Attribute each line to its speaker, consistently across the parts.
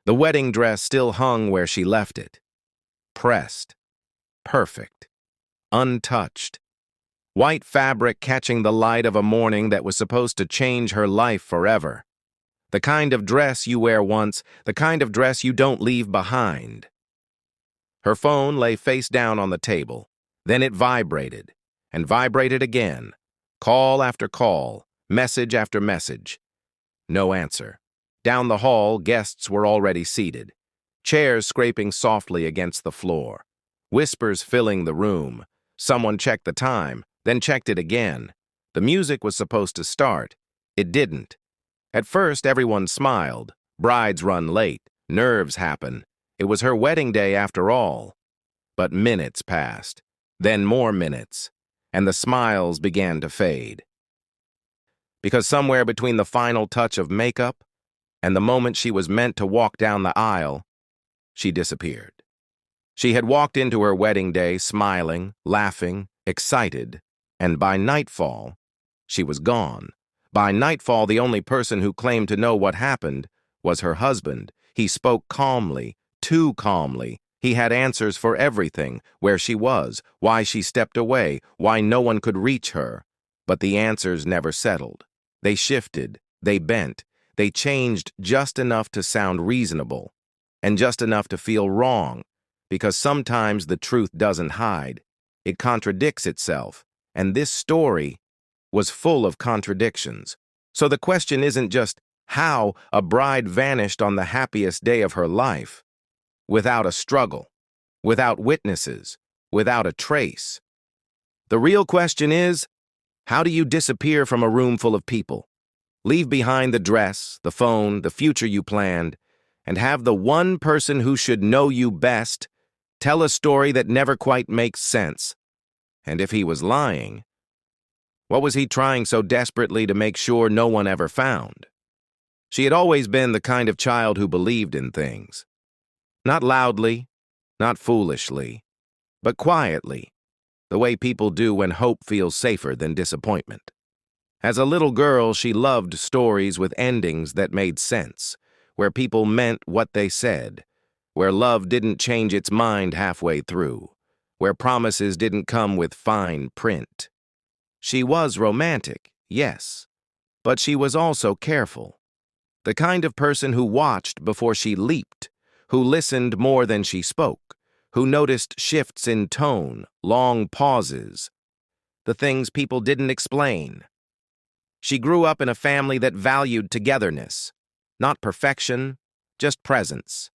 Speaker 1: The wedding dress still hung where she left it. Pressed. Perfect. Untouched. White fabric catching the light of a morning that was supposed to change her life forever. The kind of dress you wear once, the kind of dress you don't leave behind. Her phone lay face down on the table. Then it vibrated, and vibrated again. Call after call, message after message. No answer. Down the hall, guests were already seated. Chairs scraping softly against the floor. Whispers filling the room. Someone checked the time, then checked it again. The music was supposed to start. It didn't. At first, everyone smiled. Brides run late. Nerves happen. It was her wedding day after all. But minutes passed. Then more minutes. And the smiles began to fade. Because somewhere between the final touch of makeup and the moment she was meant to walk down the aisle, she disappeared. She had walked into her wedding day smiling, laughing, excited, and by nightfall, she was gone. By nightfall, the only person who claimed to know what happened was her husband. He spoke calmly, too calmly. He had answers for everything, where she was, why she stepped away, why no one could reach her. But the answers never settled. They shifted, they bent, they changed just enough to sound reasonable, and just enough to feel wrong, because sometimes the truth doesn't hide. It contradicts itself, and this story was full of contradictions. So the question isn't just how a bride vanished on the happiest day of her life, without a struggle, without witnesses, without a trace. The real question is, how do you disappear from a room full of people? Leave behind the dress, the phone, the future you planned, and have the one person who should know you best tell a story that never quite makes sense. And if he was lying, what was he trying so desperately to make sure no one ever found? She had always been the kind of child who believed in things. Not loudly, not foolishly, but quietly, the way people do when hope feels safer than disappointment. As a little girl, she loved stories with endings that made sense, where people meant what they said, where love didn't change its mind halfway through, where promises didn't come with fine print. She was romantic, yes, but she was also careful. The kind of person who watched before she leaped, who listened more than she spoke, who noticed shifts in tone, long pauses, the things people didn't explain. She grew up in a family that valued togetherness, not perfection, just presence.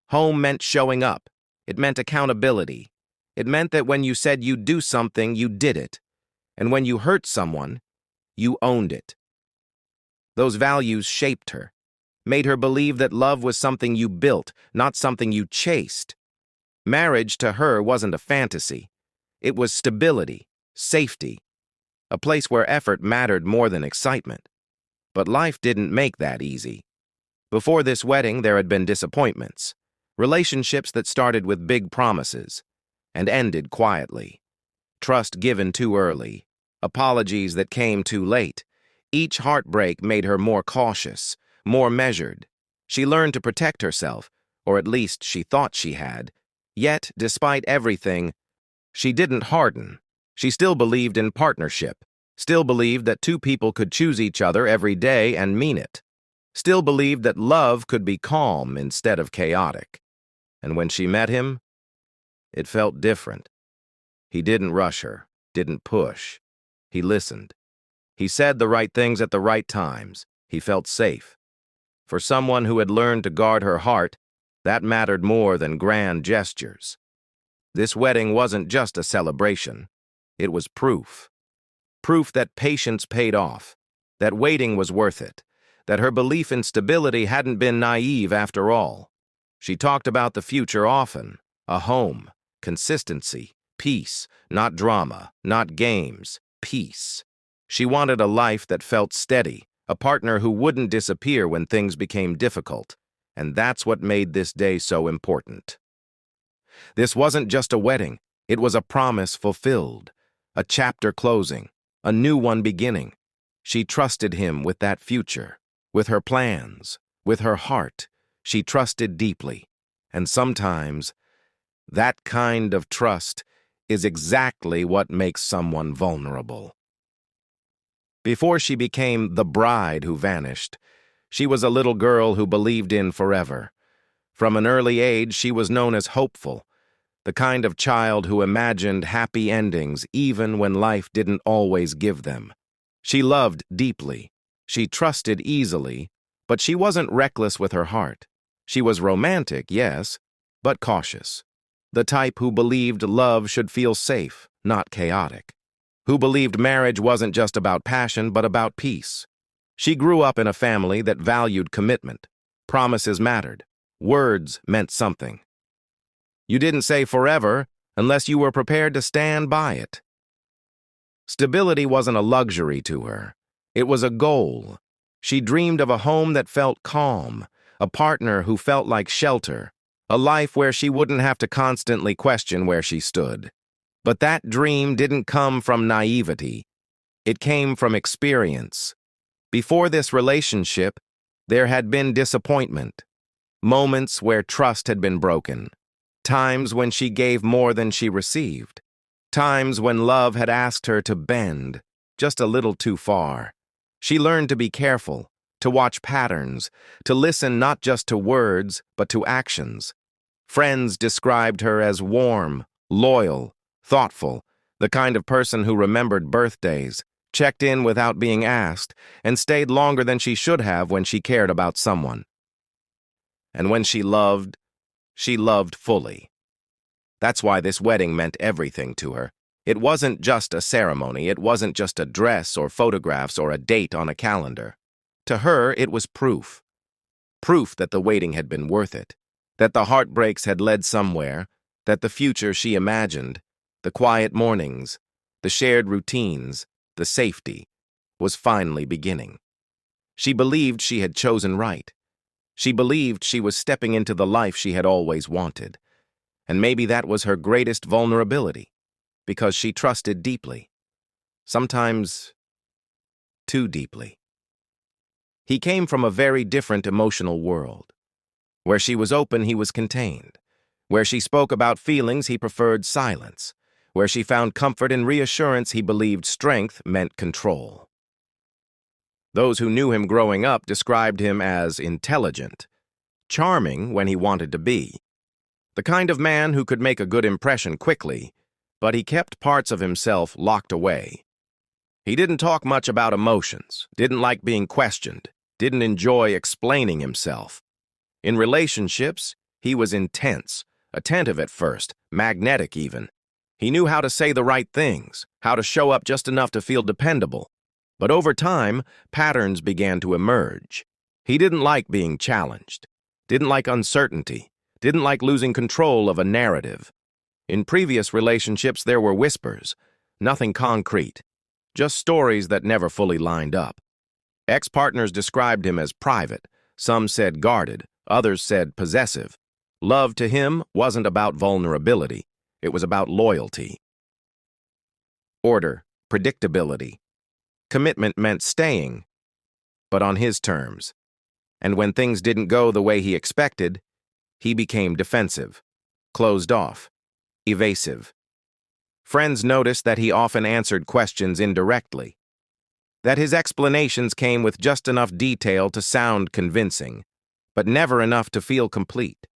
Speaker 1: Home meant showing up. It meant accountability. It meant that when you said you'd do something, you did it. And when you hurt someone, you owned it. Those values shaped her, made her believe that love was something you built, not something you chased. Marriage to her wasn't a fantasy. It was stability, safety, a place where effort mattered more than excitement. But life didn't make that easy. Before this wedding, there had been disappointments, relationships that started with big promises and ended quietly, trust given too early, apologies that came too late. Each heartbreak made her more cautious, more measured. She learned to protect herself, or at least she thought she had. Yet, despite everything, she didn't harden. She still believed in partnership, still believed that two people could choose each other every day and mean it, still believed that love could be calm instead of chaotic. And when she met him, it felt different. He didn't rush her, didn't push. He listened. He said the right things at the right times. He felt safe. For someone who had learned to guard her heart, that mattered more than grand gestures. This wedding wasn't just a celebration. It was proof. Proof that patience paid off, that waiting was worth it, that her belief in stability hadn't been naive after all. She talked about the future often, a home, consistency, peace, not drama, not games, peace. She wanted a life that felt steady, a partner who wouldn't disappear when things became difficult, and that's what made this day so important. This wasn't just a wedding, it was a promise fulfilled, a chapter closing, a new one beginning. She trusted him with that future, with her plans, with her heart. She trusted deeply. And sometimes, that kind of trust is exactly what makes someone vulnerable. Before she became the bride who vanished, she was a little girl who believed in forever. From an early age, she was known as hopeful, the kind of child who imagined happy endings even when life didn't always give them. She loved deeply. She trusted easily, but she wasn't reckless with her heart. She was romantic, yes, but cautious. The type who believed love should feel safe, not chaotic. Who believed marriage wasn't just about passion, but about peace. She grew up in a family that valued commitment. Promises mattered. Words meant something. You didn't say forever unless you were prepared to stand by it. Stability wasn't a luxury to her. It was a goal. She dreamed of a home that felt calm, a partner who felt like shelter, a life where she wouldn't have to constantly question where she stood. But that dream didn't come from naivety. It came from experience. Before this relationship, there had been disappointment, moments where trust had been broken, times when she gave more than she received, times when love had asked her to bend just a little too far. She learned to be careful, to watch patterns, to listen not just to words, but to actions. Friends described her as warm, loyal, thoughtful, the kind of person who remembered birthdays, checked in without being asked, and stayed longer than she should have when she cared about someone. And when she loved fully. That's why this wedding meant everything to her. It wasn't just a ceremony, it wasn't just a dress or photographs or a date on a calendar. To her, it was proof. Proof that the waiting had been worth it, that the heartbreaks had led somewhere, that the future she imagined, the quiet mornings, the shared routines, the safety, was finally beginning. She believed she had chosen right. She believed she was stepping into the life she had always wanted. And maybe that was her greatest vulnerability, because she trusted deeply. Sometimes too deeply. He came from a very different emotional world. Where she was open, he was contained. Where she spoke about feelings, he preferred silence. Where she found comfort and reassurance, he believed strength meant control. Those who knew him growing up described him as intelligent, charming when he wanted to be, the kind of man who could make a good impression quickly, but he kept parts of himself locked away. He didn't talk much about emotions, didn't like being questioned, didn't enjoy explaining himself. In relationships, he was intense, attentive at first, magnetic even. He knew how to say the right things, how to show up just enough to feel dependable. But over time, patterns began to emerge. He didn't like being challenged, didn't like uncertainty, didn't like losing control of a narrative. In previous relationships, there were whispers, nothing concrete, just stories that never fully lined up. Ex-partners described him as private. Some said guarded, others said possessive. Love to him wasn't about vulnerability. It was about loyalty. Order, predictability. Commitment meant staying, but on his terms. And when things didn't go the way he expected, he became defensive, closed off, evasive. Friends noticed that he often answered questions indirectly, that his explanations came with just enough detail to sound convincing, but never enough to feel complete.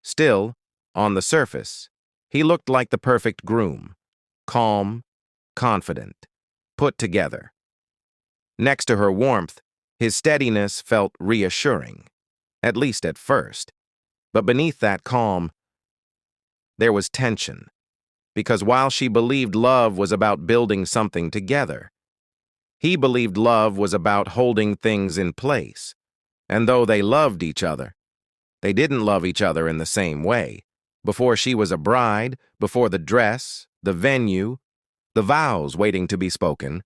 Speaker 1: Still, on the surface, he looked like the perfect groom, calm, confident, put together. Next to her warmth, his steadiness felt reassuring, at least at first. But beneath that calm, there was tension, because while she believed love was about building something together, he believed love was about holding things in place. And though they loved each other, they didn't love each other in the same way. Before she was a bride, before the dress, the venue, the vows waiting to be spoken,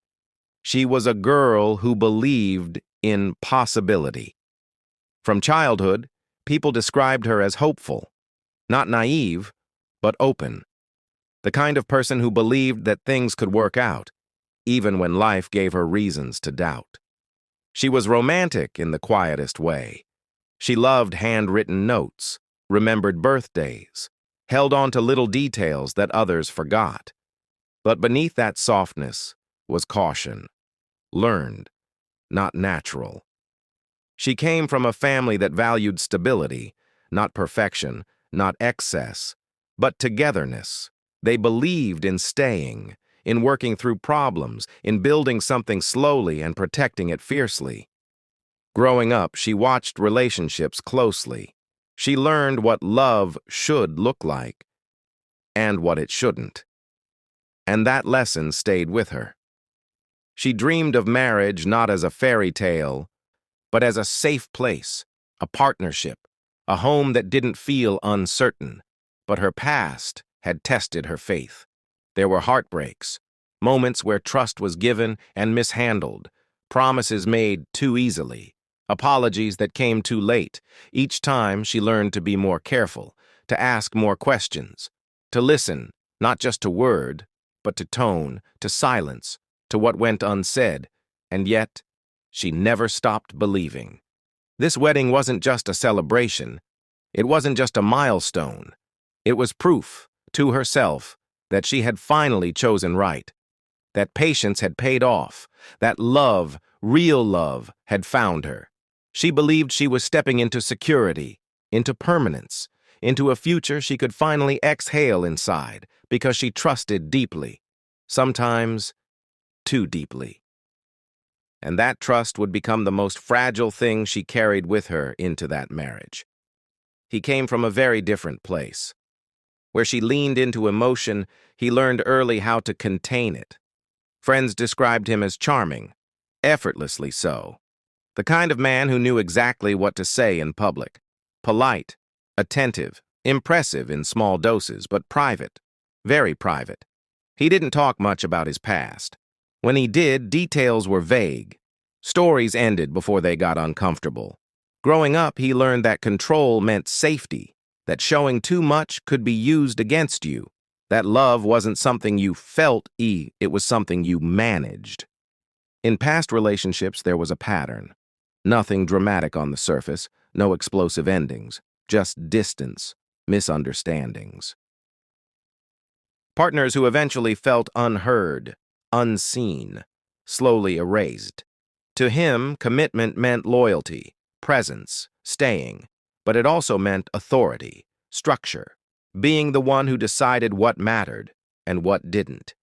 Speaker 1: she was a girl who believed in possibility. From childhood, people described her as hopeful, not naive, but open. The kind of person who believed that things could work out, even when life gave her reasons to doubt. She was romantic in the quietest way. She loved handwritten notes, remembered birthdays, held on to little details that others forgot. But beneath that softness was caution, learned, not natural. She came from a family that valued stability, not perfection, not excess, but togetherness. They believed in staying, in working through problems, in building something slowly and protecting it fiercely. Growing up, she watched relationships closely. She learned what love should look like and what it shouldn't. And that lesson stayed with her. She dreamed of marriage not as a fairy tale, but as a safe place, a partnership, a home that didn't feel uncertain. But her past had tested her faith. There were heartbreaks, moments where trust was given and mishandled, promises made too easily, apologies that came too late. Each time she learned to be more careful, to ask more questions, to listen, not just to word, but to tone, to silence, to what went unsaid, and yet she never stopped believing. This wedding wasn't just a celebration. It wasn't just a milestone. It was proof, to herself, that she had finally chosen right, that patience had paid off, that love, real love, had found her. She believed she was stepping into security, into permanence, into a future she could finally exhale inside because she trusted deeply, sometimes too deeply. And that trust would become the most fragile thing she carried with her into that marriage. He came from a very different place. Where she leaned into emotion, he learned early how to contain it. Friends described him as charming, effortlessly so. The kind of man who knew exactly what to say in public. Polite, attentive, impressive in small doses, but private, very private. He didn't talk much about his past. When he did, details were vague. Stories ended before they got uncomfortable. Growing up, he learned that control meant safety, that showing too much could be used against you, that love wasn't something you felt, it was something you managed. In past relationships, there was a pattern. Nothing dramatic on the surface, no explosive endings, just distance, misunderstandings. Partners who eventually felt unheard, unseen, slowly erased. To him, commitment meant loyalty, presence, staying, but it also meant authority, structure, being the one who decided what mattered and what didn't.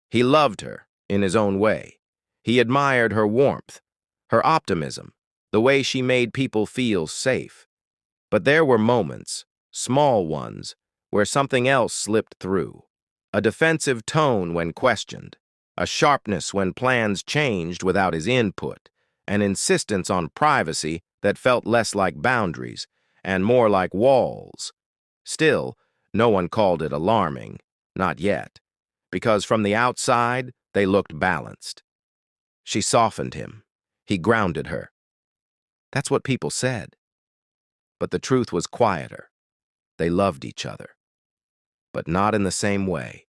Speaker 1: He loved her in his own way. He admired her warmth, her optimism, the way she made people feel safe. But there were moments, small ones, where something else slipped through. A defensive tone when questioned, a sharpness when plans changed without his input, an insistence on privacy that felt less like boundaries and more like walls. Still, no one called it alarming, not yet, because from the outside, they looked balanced. She softened him. He grounded her. That's what people said. But the truth was quieter. They loved each other, but not in the same way.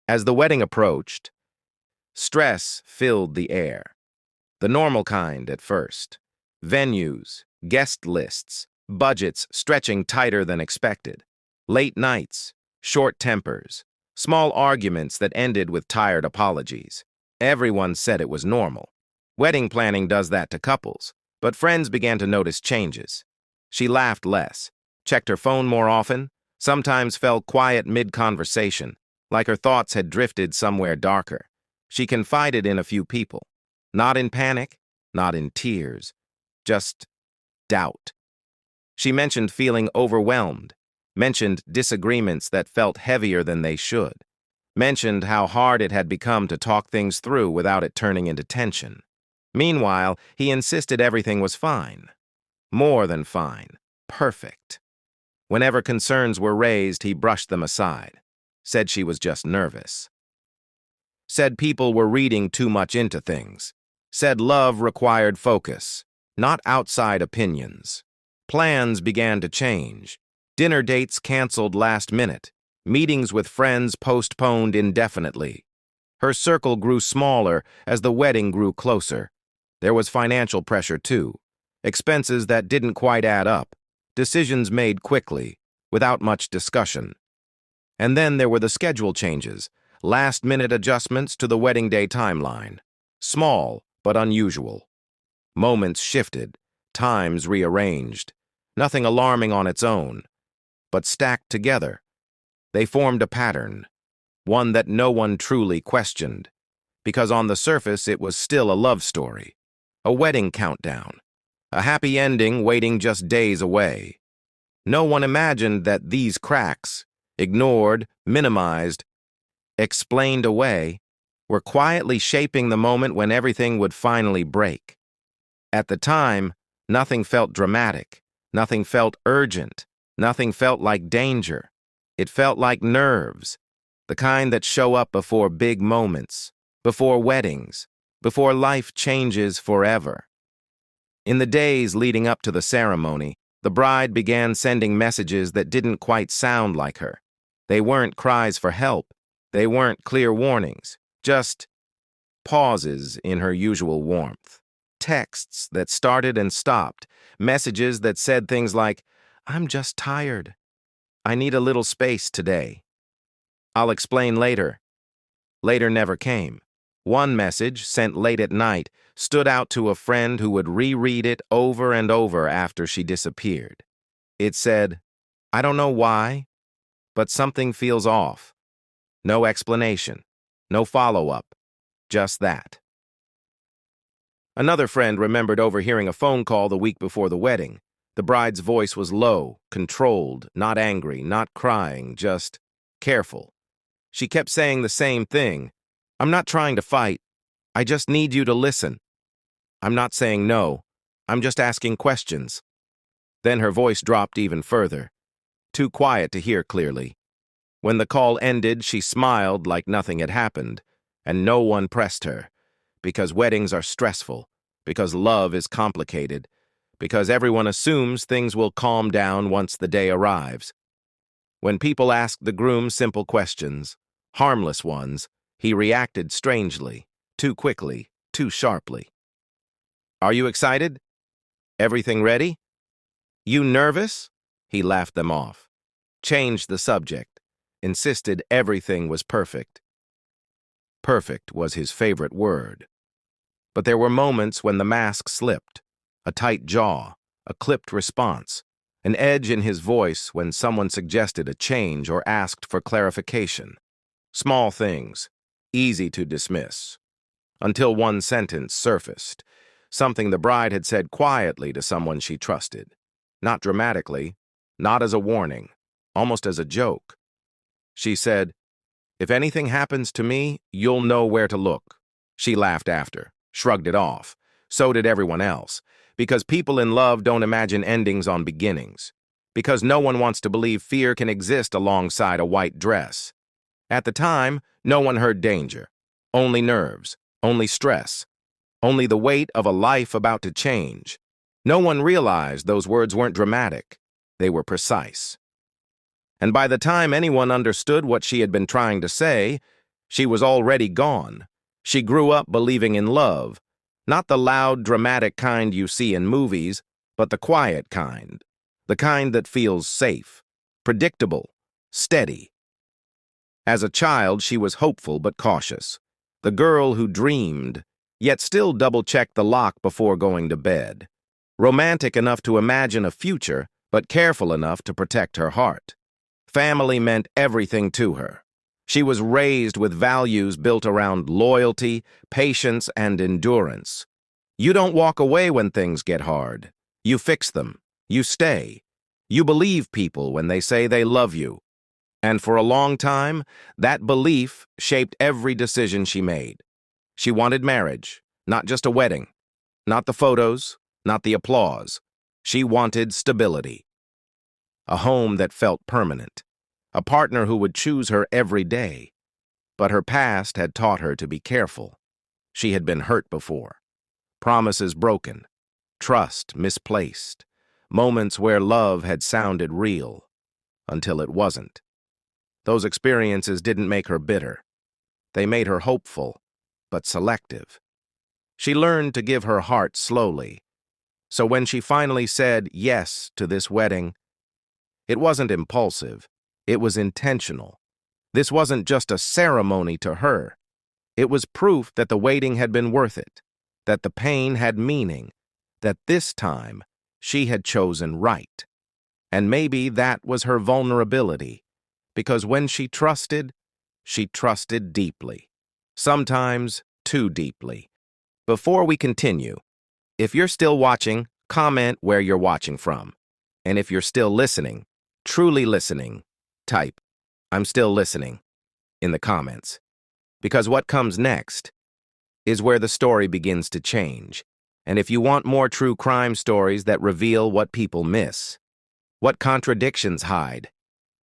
Speaker 1: As the wedding approached, stress filled the air. The normal kind at first. Venues, guest lists, budgets stretching tighter than expected. Late nights, short tempers, small arguments that ended with tired apologies. Everyone said it was normal. Wedding planning does that to couples, but friends began to notice changes. She laughed less, checked her phone more often, sometimes fell quiet mid-conversation, like her thoughts had drifted somewhere darker. She confided in a few people, not in panic, not in tears, just doubt. She mentioned feeling overwhelmed, mentioned disagreements that felt heavier than they should, mentioned how hard it had become to talk things through without it turning into tension. Meanwhile, he insisted everything was fine. More than fine. Perfect. Whenever concerns were raised, he brushed them aside, said she was just nervous. Said people were reading too much into things. Said love required focus, not outside opinions. Plans began to change. Dinner dates canceled last minute. Meetings with friends postponed indefinitely. Her circle grew smaller as the wedding grew closer. There was financial pressure too. expenses that didn't quite add up, decisions made quickly, without much discussion. And then there were the schedule changes, last-minute adjustments to the wedding day timeline. Small, but unusual. Moments shifted, times rearranged. Nothing alarming on its own, but stacked together. They formed a pattern, one that no one truly questioned, because on the surface it was still a love story, a wedding countdown, a happy ending waiting just days away. No one imagined that these cracks, ignored, minimized, explained away, were quietly shaping the moment when everything would finally break. At the time, nothing felt dramatic, nothing felt urgent, nothing felt like danger. It felt like nerves, the kind that show up before big moments, before weddings, before life changes forever. In the days leading up to the ceremony, the bride began sending messages that didn't quite sound like her. They weren't cries for help. They weren't clear warnings, just pauses in her usual warmth. Texts that started and stopped, messages that said things like, "I'm just tired. I need a little space today. I'll explain later." Later never came. One message, sent late at night, stood out to a friend who would reread it over and over after she disappeared. It said, "I don't know why, but something feels off." No explanation, no follow-up, just that. Another friend remembered overhearing a phone call the week before the wedding. The bride's voice was low, controlled, not angry, not crying, just careful. She kept saying the same thing. "I'm not trying to fight. I just need you to listen. I'm not saying no. I'm just asking questions." Then her voice dropped even further, too quiet to hear clearly. When the call ended, she smiled like nothing had happened, and no one pressed her, because weddings are stressful, because love is complicated, because everyone assumes things will calm down once the day arrives. When people asked the groom simple questions, harmless ones, he reacted strangely, too quickly, too sharply. "Are you excited? Everything ready? You nervous?" He laughed them off, changed the subject, insisted everything was perfect. Perfect was his favorite word. But there were moments when the mask slipped, a tight jaw, a clipped response, an edge in his voice when someone suggested a change or asked for clarification. Small things, easy to dismiss, until one sentence surfaced, something the bride had said quietly to someone she trusted. Not dramatically, not as a warning, almost as a joke. She said, "If anything happens to me, you'll know where to look." She laughed after, shrugged it off. So did everyone else, because people in love don't imagine endings on beginnings, because no one wants to believe fear can exist alongside a white dress. At the time, no one heard danger, only nerves, only stress, only the weight of a life about to change. No one realized those words weren't dramatic, they were precise. And by the time anyone understood what she had been trying to say, she was already gone. She grew up believing in love, not the loud, dramatic kind you see in movies, but the quiet kind, the kind that feels safe, predictable, steady. As a child, she was hopeful but cautious, the girl who dreamed, yet still double-checked the lock before going to bed. Romantic enough to imagine a future, but careful enough to protect her heart. Family meant everything to her. She was raised with values built around loyalty, patience, and endurance. You don't walk away when things get hard. You fix them. You stay. You believe people when they say they love you. And for a long time, that belief shaped every decision she made. She wanted marriage, not just a wedding, not the photos, not the applause. She wanted stability. A home that felt permanent. A partner who would choose her every day. But her past had taught her to be careful. She had been hurt before. Promises broken. Trust misplaced. Moments where love had sounded real, until it wasn't. Those experiences didn't make her bitter. They made her hopeful, but selective. She learned to give her heart slowly, So when she finally said yes to this wedding, it wasn't impulsive. It was intentional. This wasn't just a ceremony to her. It was proof that the waiting had been worth it, that the pain had meaning, that this time she had chosen right. And maybe that was her vulnerability, because when she trusted deeply. Sometimes too deeply. Before we continue, if you're still watching, comment where you're watching from. And if you're still listening, truly listening, type, "I'm still listening," in the comments. Because what comes next is where the story begins to change. And if you want more true crime stories that reveal what people miss, what contradictions hide,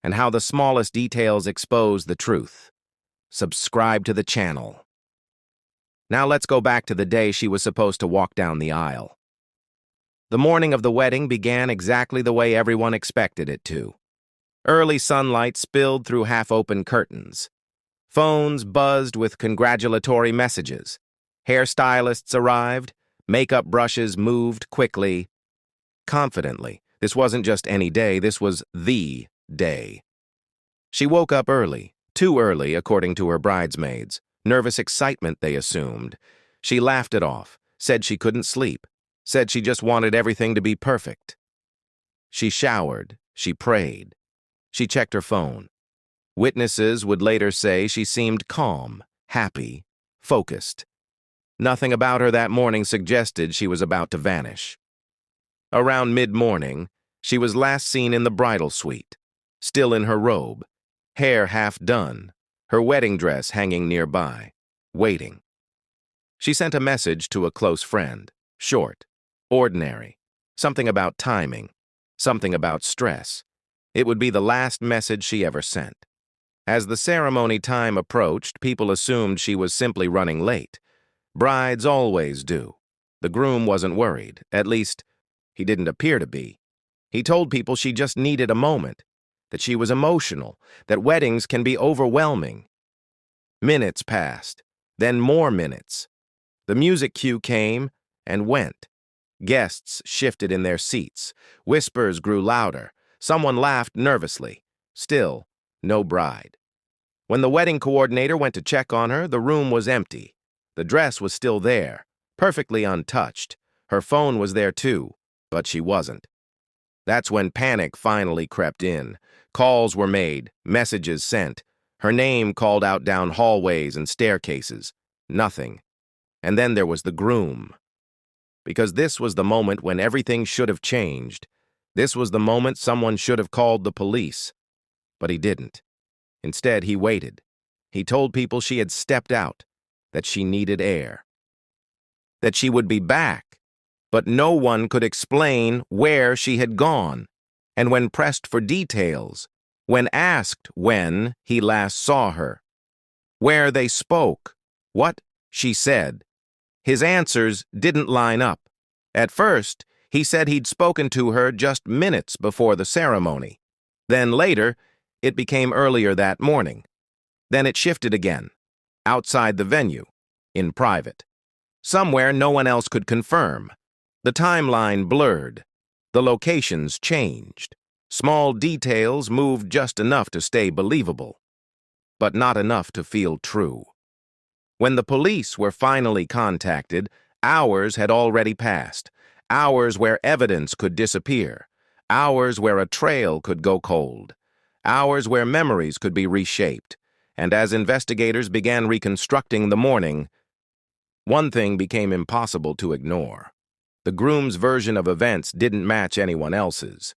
Speaker 1: and how the smallest details expose the truth, subscribe to the channel. Now let's go back to the day she was supposed to walk down the aisle. The morning of the wedding began exactly the way everyone expected it to. Early sunlight spilled through half-open curtains. Phones buzzed with congratulatory messages. Hairstylists arrived. Makeup brushes moved quickly, confidently. This wasn't just any day, this was the day. She woke up early, too early according to her bridesmaids. Nervous excitement, they assumed. She laughed it off, said she couldn't sleep, said she just wanted everything to be perfect. She showered, she prayed, she checked her phone. Witnesses would later say she seemed calm, happy, focused. Nothing about her that morning suggested she was about to vanish. Around mid-morning, she was last seen in the bridal suite, still in her robe, hair half done, her wedding dress hanging nearby, waiting. She sent a message to a close friend, short, ordinary, something about timing, something about stress. It would be the last message she ever sent. As the ceremony time approached, people assumed she was simply running late. Brides always do. The groom wasn't worried, at least, he didn't appear to be. He told people she just needed a moment, that she was emotional, that weddings can be overwhelming. Minutes passed, then more minutes. The music cue came and went. Guests shifted in their seats. Whispers grew louder. Someone laughed nervously. Still, no bride. When the wedding coordinator went to check on her, the room was empty. The dress was still there, perfectly untouched. Her phone was there too, but she wasn't. That's when panic finally crept in. Calls were made, messages sent. Her name called out down hallways and staircases. Nothing. And then there was the groom. Because this was the moment when everything should have changed. This was the moment someone should have called the police. But he didn't. Instead, he waited. He told people she had stepped out, that she needed air, that she would be back, but no one could explain where she had gone. And when pressed for details, when asked when he last saw her, where they spoke, what she said, his answers didn't line up. At first, he said he'd spoken to her just minutes before the ceremony. Then later, it became earlier that morning. Then it shifted again, outside the venue, in private. Somewhere no one else could confirm. The timeline blurred. The locations changed. Small details moved just enough to stay believable, but not enough to feel true. When the police were finally contacted, hours had already passed. Hours where evidence could disappear. Hours where a trail could go cold. Hours where memories could be reshaped. And as investigators began reconstructing the morning, one thing became impossible to ignore. The groom's version of events didn't match anyone else's.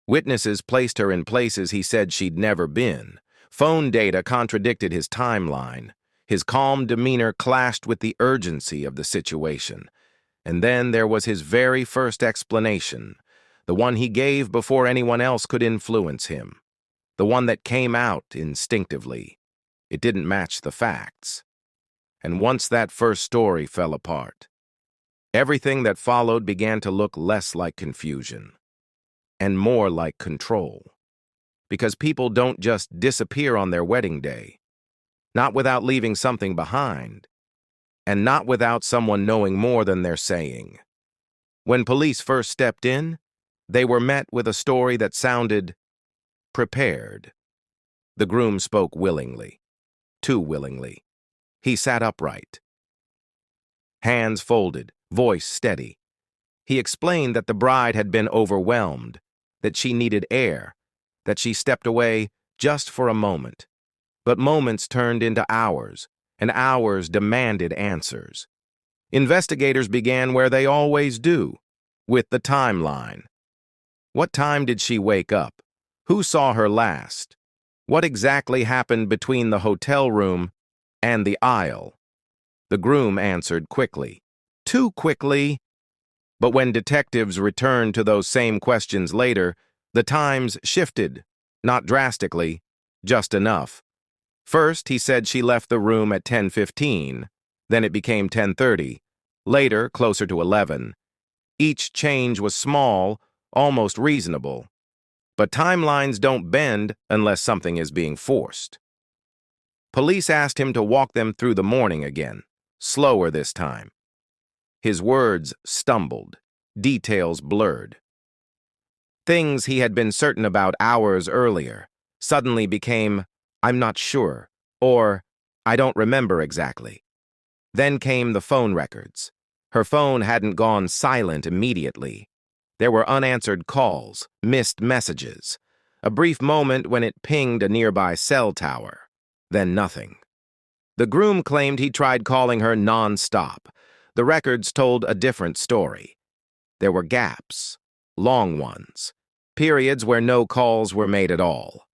Speaker 1: Witnesses placed her in places he said she'd never been. Phone data contradicted his timeline. His calm demeanor clashed with the urgency of the situation. And then there was his very first explanation, the one he gave before anyone else could influence him, the one that came out instinctively. It didn't match the facts. And once that first story fell apart, everything that followed began to look less like confusion and more like control. Because people don't just disappear on their wedding day, not without leaving something behind, and not without someone knowing more than they're saying. When police first stepped in, they were met with a story that sounded prepared. The groom spoke willingly, too willingly. He sat upright, hands folded, voice steady. He explained that the bride had been overwhelmed, that she needed air, that she stepped away just for a moment. But moments turned into hours, and hours demanded answers. Investigators began where they always do, with the timeline. What time did she wake up? Who saw her last? What exactly happened between the hotel room and the aisle? The groom answered quickly. Too quickly. But when detectives returned to those same questions later, the times shifted, not drastically, just enough. First, he said she left the room at 10:15, then it became 10:30, later closer to 11. Each change was small, almost reasonable. But timelines don't bend unless something is being forced. Police asked him to walk them through the morning again, slower this time. His words stumbled, details blurred. Things he had been certain about hours earlier suddenly became, I'm not sure, or I don't remember exactly. Then came the phone records. Her phone hadn't gone silent immediately. There were unanswered calls, missed messages, a brief moment when it pinged a nearby cell tower, then nothing. The groom claimed he tried calling her non-stop. The records told a different story. There were gaps, long ones, periods where no calls were made at all.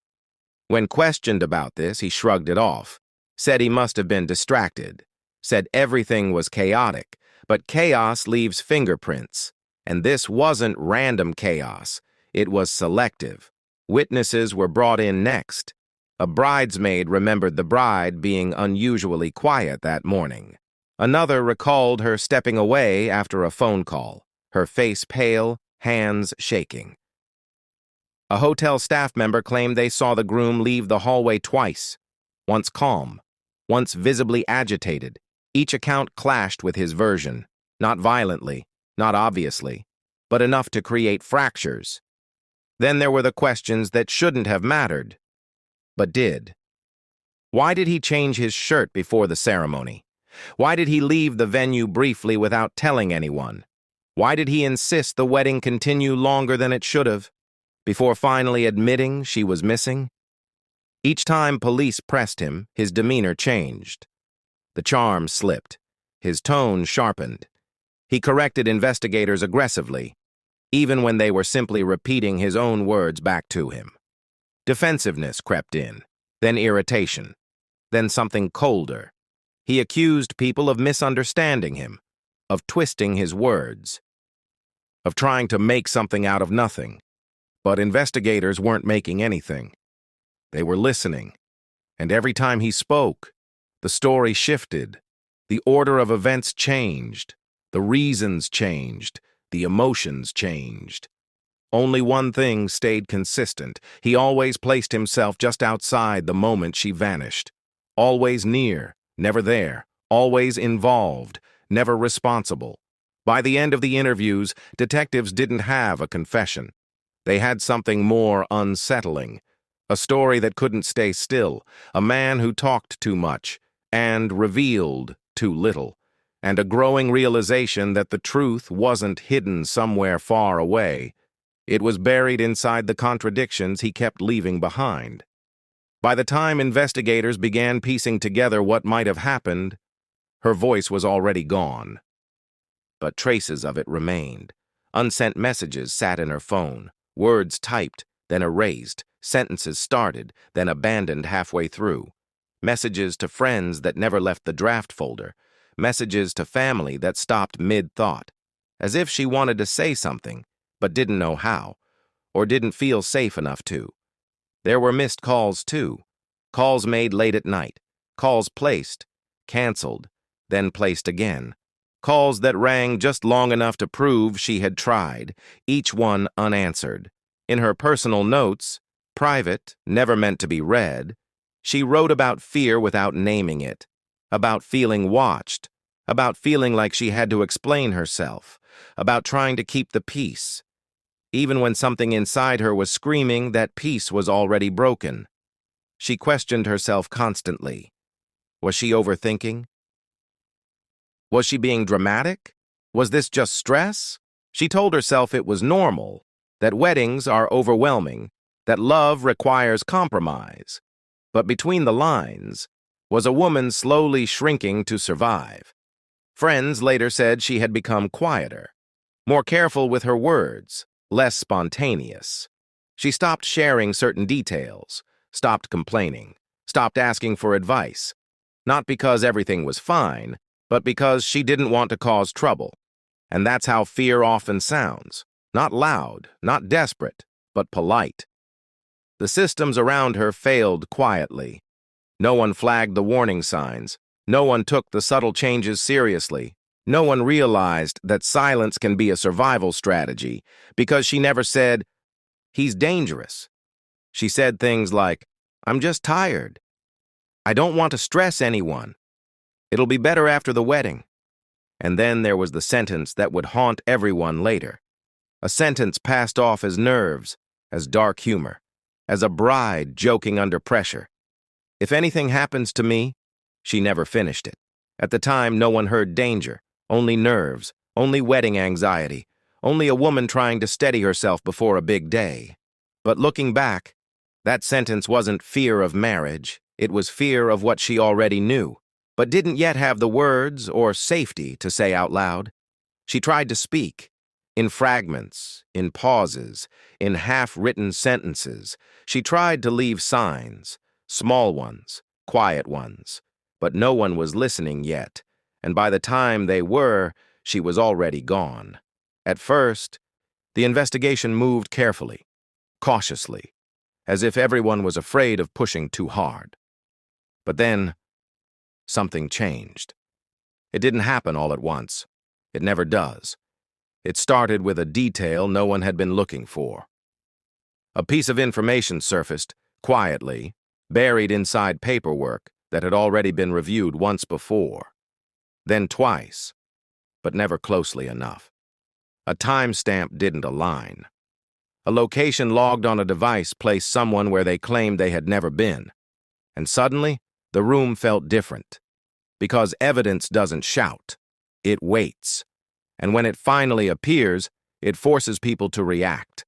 Speaker 1: When questioned about this, he shrugged it off, said he must have been distracted, said everything was chaotic, but chaos leaves fingerprints. And this wasn't random chaos, it was selective. Witnesses were brought in next. A bridesmaid remembered the bride being unusually quiet that morning. Another recalled her stepping away after a phone call, her face pale, hands shaking. A hotel staff member claimed they saw the groom leave the hallway twice, once calm, once visibly agitated. Each account clashed with his version, not violently, not obviously, but enough to create fractures. Then there were the questions that shouldn't have mattered, but did. Why did he change his shirt before the ceremony? Why did he leave the venue briefly without telling anyone? Why did he insist the wedding continue longer than it should have, before finally admitting she was missing? Each time police pressed him, his demeanor changed. The charm slipped. His tone sharpened. He corrected investigators aggressively, even when they were simply repeating his own words back to him. Defensiveness crept in, then irritation, then something colder. He accused people of misunderstanding him, of twisting his words, of trying to make something out of nothing. But investigators weren't making anything. They were listening, and every time he spoke, the story shifted, the order of events changed, the reasons changed, the emotions changed. Only one thing stayed consistent. He always placed himself just outside the moment she vanished. Always near, never there. Always involved, never responsible. By the end of the interviews, detectives didn't have a confession. They had something more unsettling. A story that couldn't stay still. A man who talked too much and revealed too little. And a growing realization that the truth wasn't hidden somewhere far away. It was buried inside the contradictions he kept leaving behind. By the time investigators began piecing together what might have happened, her voice was already gone. But traces of it remained. Unsent messages sat in her phone, words typed, then erased, sentences started, then abandoned halfway through. Messages to friends that never left the draft folder. Messages to family that stopped mid-thought, as if she wanted to say something, but didn't know how, or didn't feel safe enough to. There were missed calls, too. Calls made late at night. Calls placed, canceled, then placed again. Calls that rang just long enough to prove she had tried, each one unanswered. In her personal notes, private, never meant to be read, she wrote about fear without naming it, about feeling watched, about feeling like she had to explain herself, about trying to keep the peace, even when something inside her was screaming that peace was already broken. She questioned herself constantly. Was she overthinking? Was she being dramatic? Was this just stress? She told herself it was normal, that weddings are overwhelming, that love requires compromise. But between the lines was a woman slowly shrinking to survive. Friends later said she had become quieter, more careful with her words, less spontaneous. She stopped sharing certain details, stopped complaining, stopped asking for advice, not because everything was fine, but because she didn't want to cause trouble. And that's how fear often sounds, not loud, not desperate, but polite. The systems around her failed quietly. No one flagged the warning signs. No one took the subtle changes seriously. No one realized that silence can be a survival strategy because she never said, "He's dangerous." She said things like, "I'm just tired. I don't want to stress anyone. It'll be better after the wedding." And then there was the sentence that would haunt everyone later. A sentence passed off as nerves, as dark humor, as a bride joking under pressure. "If anything happens to me," she never finished it. At the time, no one heard danger, only nerves, only wedding anxiety, only a woman trying to steady herself before a big day. But looking back, that sentence wasn't fear of marriage, it was fear of what she already knew, but didn't yet have the words or safety to say out loud. She tried to speak, in fragments, in pauses, in half-written sentences. She tried to leave signs, small ones, quiet ones, but no one was listening yet, and by the time they were, she was already gone. At first, the investigation moved carefully, cautiously, as if everyone was afraid of pushing too hard. But then, something changed. It didn't happen all at once. It never does. It started with a detail no one had been looking for. A piece of information surfaced, quietly, buried inside paperwork that had already been reviewed once before, then twice, but never closely enough. A timestamp didn't align. A location logged on a device placed someone where they claimed they had never been. And suddenly, the room felt different. Because evidence doesn't shout, it waits. And when it finally appears, it forces people to react.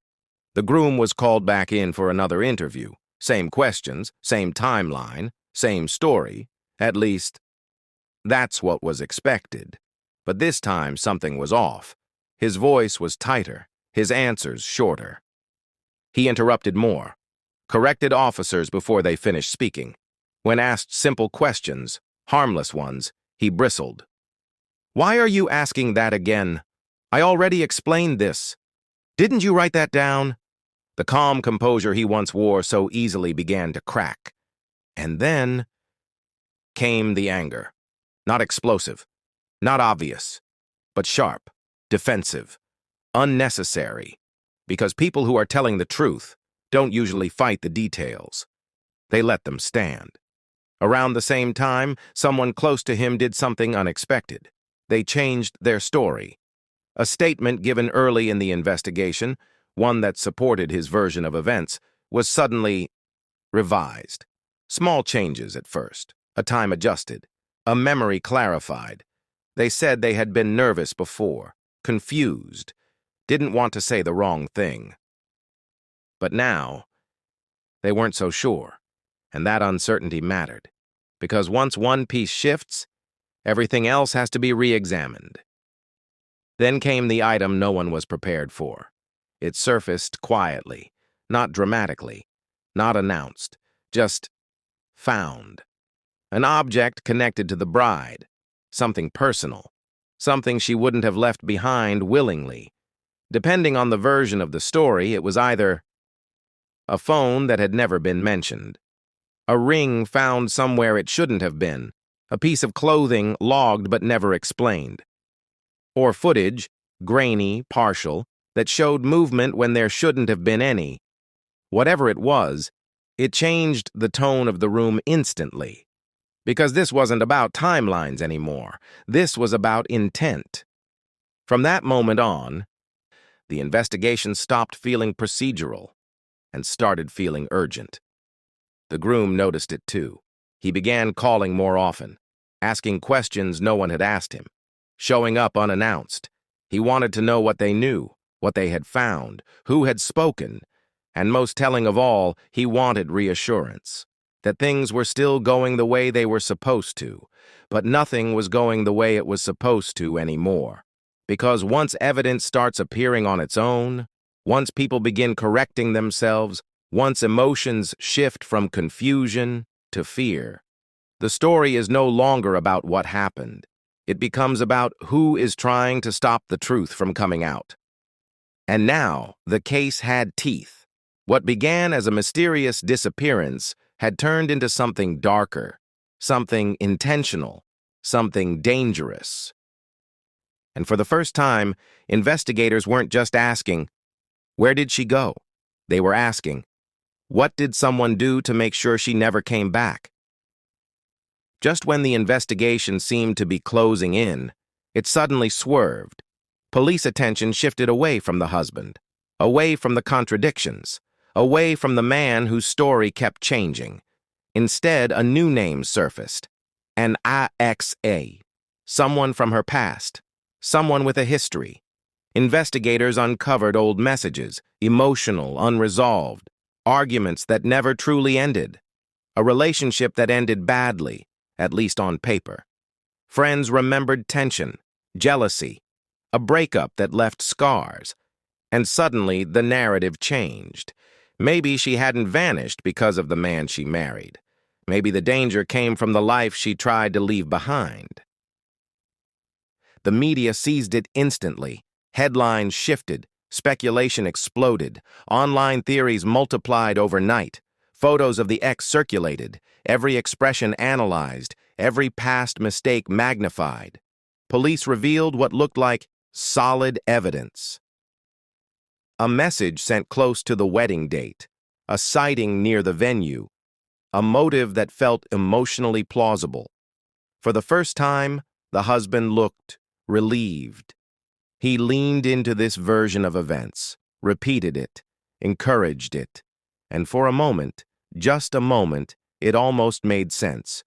Speaker 1: The groom was called back in for another interview. Same questions, same timeline, same story. At least, that's what was expected. But this time, something was off. His voice was tighter, his answers shorter. He interrupted more, corrected officers before they finished speaking. When asked simple questions, harmless ones, he bristled. "Why are you asking that again? I already explained this. Didn't you write that down?" The calm composure he once wore so easily began to crack. And then came the anger. Not explosive, not obvious, but sharp, defensive, unnecessary. Because people who are telling the truth don't usually fight the details. They let them stand. Around the same time, someone close to him did something unexpected. They changed their story. A statement given early in the investigation, one that supported his version of events, was suddenly revised. Small changes at first, a time adjusted, a memory clarified. They said they had been nervous before, confused, didn't want to say the wrong thing. But now, they weren't so sure, and that uncertainty mattered, because once one piece shifts, everything else has to be re-examined. Then came the item no one was prepared for. It surfaced quietly, not dramatically, not announced, just found. An object connected to the bride, something personal, something she wouldn't have left behind willingly. Depending on the version of the story, it was either a phone that had never been mentioned, a ring found somewhere it shouldn't have been, a piece of clothing logged but never explained, or footage, grainy, partial, that showed movement when there shouldn't have been any. Whatever it was, it changed the tone of the room instantly. Because this wasn't about timelines anymore. This was about intent. From that moment on, the investigation stopped feeling procedural and started feeling urgent. The groom noticed it too. He began calling more often, asking questions no one had asked him, showing up unannounced. He wanted to know what they knew, what they had found, who had spoken, and most telling of all, he wanted reassurance that things were still going the way they were supposed to, but nothing was going the way it was supposed to anymore. Because once evidence starts appearing on its own, once people begin correcting themselves, once emotions shift from confusion to fear, the story is no longer about what happened. It becomes about who is trying to stop the truth from coming out. And now, the case had teeth. What began as a mysterious disappearance had turned into something darker, something intentional, something dangerous. And for the first time, investigators weren't just asking, "Where did she go?" They were asking, "What did someone do to make sure she never came back?" Just when the investigation seemed to be closing in, it suddenly swerved. Police attention shifted away from the husband, away from the contradictions, away from the man whose story kept changing. Instead, a new name surfaced, an IXA, someone from her past, someone with a history. Investigators uncovered old messages, emotional, unresolved, arguments that never truly ended, a relationship that ended badly, at least on paper. Friends remembered tension, jealousy, a breakup that left scars, and suddenly the narrative changed. Maybe she hadn't vanished because of the man she married. Maybe the danger came from the life she tried to leave behind. The media seized it instantly. Headlines shifted, speculation exploded, online theories multiplied overnight, photos of the ex circulated, every expression analyzed, every past mistake magnified. Police revealed what looked like solid evidence. A message sent close to the wedding date, a sighting near the venue, a motive that felt emotionally plausible. For the first time, the husband looked relieved. He leaned into this version of events, repeated it, encouraged it, and for a moment, just a moment, it almost made sense,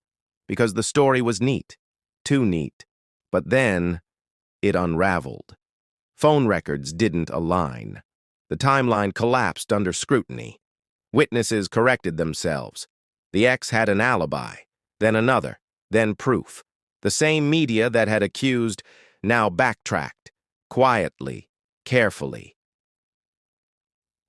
Speaker 1: because the story was neat, too neat. But then, it unraveled. Phone records didn't align. The timeline collapsed under scrutiny. Witnesses corrected themselves. The ex had an alibi, then another, then proof. The same media that had accused now backtracked, quietly, carefully.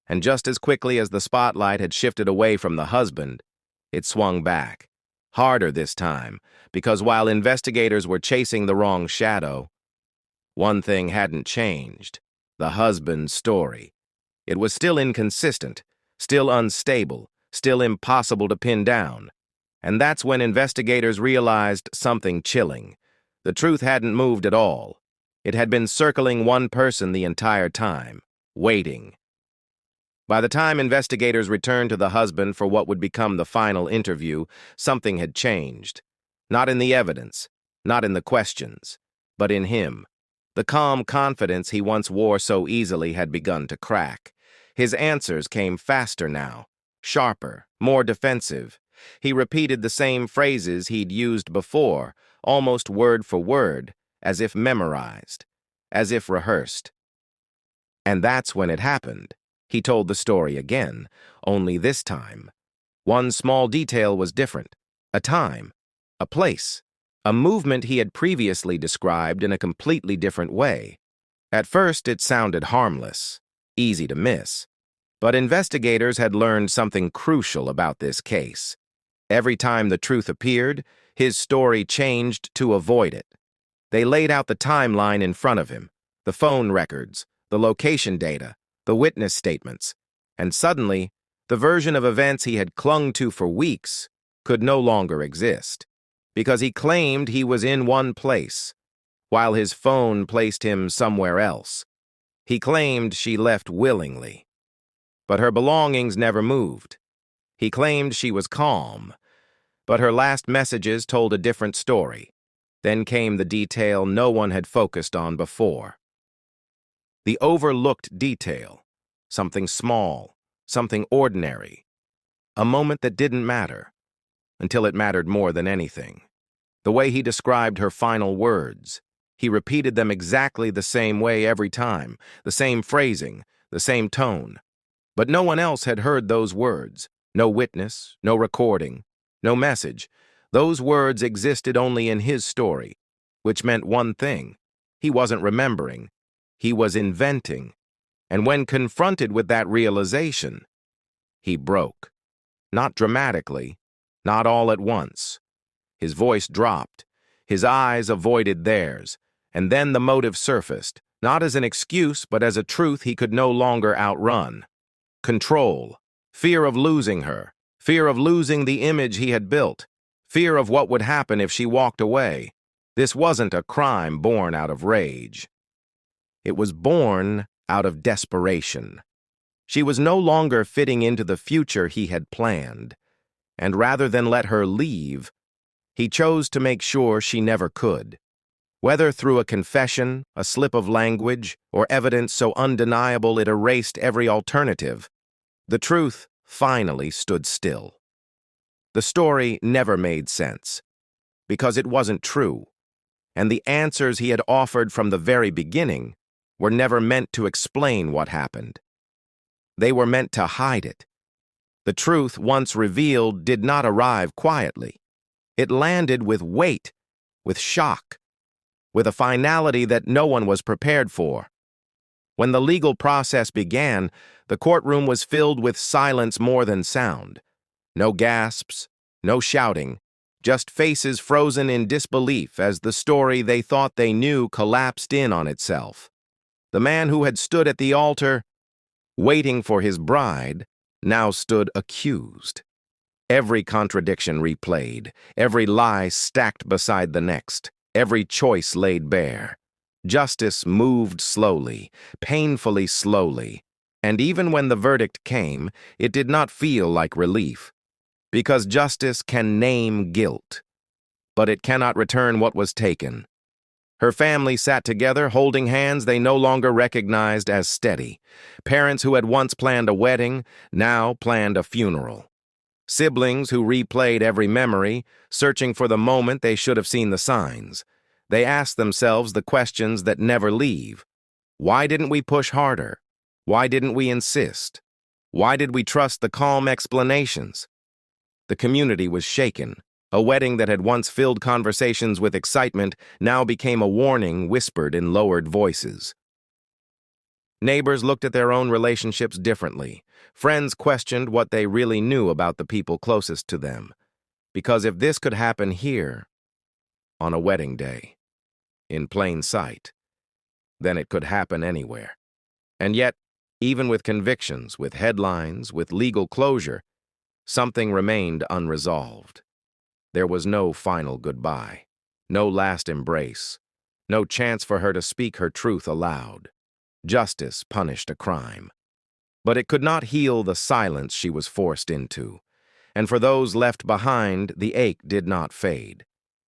Speaker 1: And just as quickly as the spotlight had shifted away from the husband, it swung back. Harder this time, because while investigators were chasing the wrong shadow, one thing hadn't changed: the husband's story. It was still inconsistent, still unstable, still impossible to pin down. And that's when investigators realized something chilling. The truth hadn't moved at all. It had been circling one person the entire time, waiting. By the time investigators returned to the husband for what would become the final interview, something had changed. Not in the evidence, not in the questions, but in him. The calm confidence he once wore so easily had begun to crack. His answers came faster now, sharper, more defensive. He repeated the same phrases he'd used before, almost word for word, as if memorized, as if rehearsed. And that's when it happened. He told the story again, only this time. One small detail was different: a time, a place, a movement he had previously described in a completely different way. At first, it sounded harmless, easy to miss. But investigators had learned something crucial about this case. Every time the truth appeared, his story changed to avoid it. They laid out the timeline in front of him, the phone records, the location data, the witness statements, and suddenly, the version of events he had clung to for weeks could no longer exist, because he claimed he was in one place, while his phone placed him somewhere else. He claimed she left willingly, but her belongings never moved. He claimed she was calm, but her last messages told a different story. Then came the detail no one had focused on before: The overlooked detail. Something small, something ordinary. A moment that didn't matter, until it mattered more than anything. The way he described her final words. He repeated them exactly the same way every time, the same phrasing, the same tone. But no one else had heard those words. No witness, no recording, no message. Those words existed only in his story, which meant one thing. He wasn't remembering. He was inventing. And when confronted with that realization, he broke. Not dramatically, not all at once. His voice dropped. His eyes avoided theirs. And then the motive surfaced, not as an excuse, but as a truth he could no longer outrun. Control. Fear of losing her. Fear of losing the image he had built. Fear of what would happen if she walked away. This wasn't a crime born out of rage. It was born out of desperation. She was no longer fitting into the future he had planned, and rather than let her leave, he chose to make sure she never could. Whether through a confession, a slip of language, or evidence so undeniable it erased every alternative, the truth finally stood still. The story never made sense, because it wasn't true, and the answers he had offered from the very beginning were never meant to explain what happened. They were meant to hide it. The truth, once revealed, did not arrive quietly. It landed with weight, with shock, with a finality that no one was prepared for. When the legal process began, the courtroom was filled with silence more than sound. No gasps, no shouting, just faces frozen in disbelief as the story they thought they knew collapsed in on itself. The man who had stood at the altar, waiting for his bride, now stood accused. Every contradiction replayed, every lie stacked beside the next, every choice laid bare. Justice moved slowly, painfully slowly, and even when the verdict came, it did not feel like relief. Because justice can name guilt, but it cannot return what was taken. Her family sat together, holding hands they no longer recognized as steady. Parents who had once planned a wedding, now planned a funeral. Siblings who replayed every memory, searching for the moment they should have seen the signs. They asked themselves the questions that never leave. Why didn't we push harder? Why didn't we insist? Why did we trust the calm explanations? The community was shaken. A wedding that had once filled conversations with excitement now became a warning whispered in lowered voices. Neighbors looked at their own relationships differently. Friends questioned what they really knew about the people closest to them. Because if this could happen here, on a wedding day, in plain sight, then it could happen anywhere. And yet, even with convictions, with headlines, with legal closure, something remained unresolved. There was no final goodbye, no last embrace, no chance for her to speak her truth aloud. Justice punished a crime. But it could not heal the silence she was forced into. And for those left behind, the ache did not fade.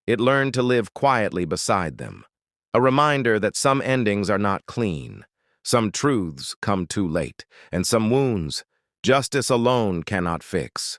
Speaker 1: It learned to live quietly beside them. A reminder that some endings are not clean, some truths come too late, and some wounds justice alone cannot fix.